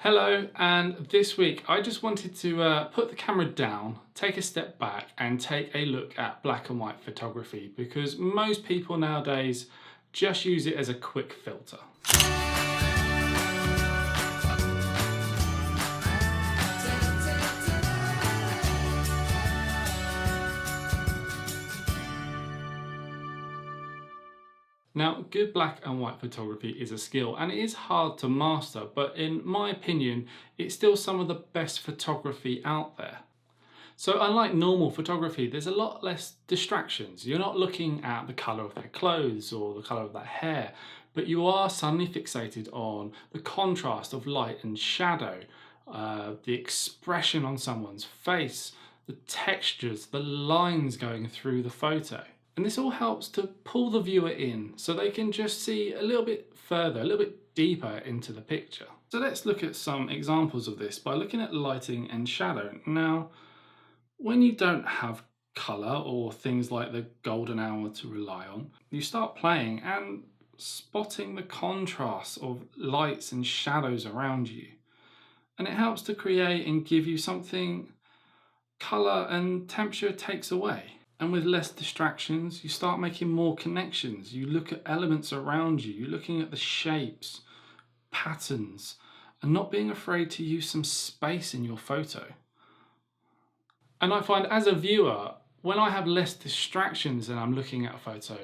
Hello, and this week I just wanted to put the camera down, take a step back and take a look at black and white photography, because most people nowadays just use it as a quick filter. Now, good black and white photography is a skill and it is hard to master, but in my opinion, it's still some of the best photography out there. So unlike normal photography, there's a lot less distractions. You're not looking at the color of their clothes or the color of their hair, but you are suddenly fixated on the contrast of light and shadow, the expression on someone's face, the textures, the lines going through the photo. And this all helps to pull the viewer in so they can just see a little bit further, a little bit deeper into the picture. So let's look at some examples of this by looking at lighting and shadow. Now, when you don't have colour or things like the golden hour to rely on, you start playing and spotting the contrast of lights and shadows around you. And it helps to create and give you something colour and temperature takes away. And with less distractions, you start making more connections. You look at elements around you, you're looking at the shapes, patterns, and not being afraid to use some space in your photo. And I find as a viewer, when I have less distractions and I'm looking at a photo,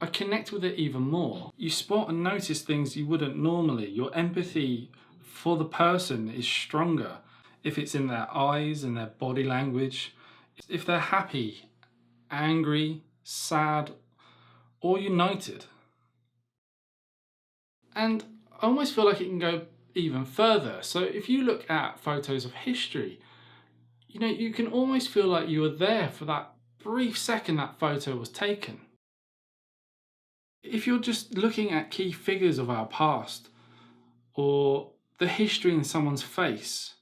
I connect with it even more. You spot and notice things you wouldn't normally. Your empathy for the person is stronger if it's in their eyes and their body language, if they're happy, angry, sad, or united. And I almost feel like it can go even further. So if you look at photos of history, you can almost feel like you were there for that brief second that photo was taken. If you're just looking at key figures of our past or the history in someone's face,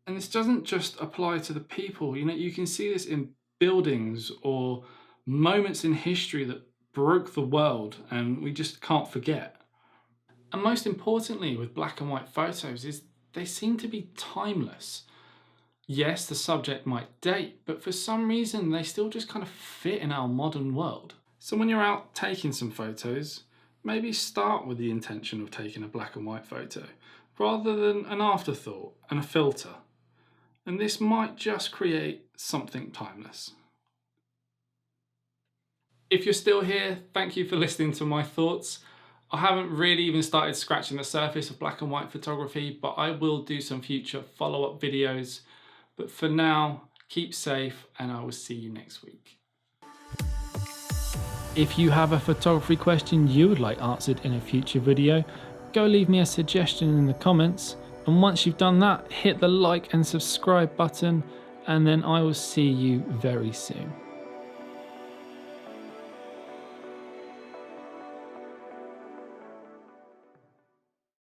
and this doesn't just apply to the people, you can see this in buildings or moments in history that broke the world and we just can't forget. And most importantly with black and white photos is they seem to be timeless. Yes, the subject might date, but for some reason they still just kind of fit in our modern world. So when you're out taking some photos, maybe start with the intention of taking a black and white photo rather than an afterthought and a filter. And this might just create something timeless. If you're still here, thank you for listening to my thoughts. I haven't really even started scratching the surface of black and white photography, but I will do some future follow-up videos. But for now, keep safe and I will see you next week. If you have a photography question you would like answered in a future video, go leave me a suggestion in the comments. And once you've done that, hit the like and subscribe button, and then I will see you very soon.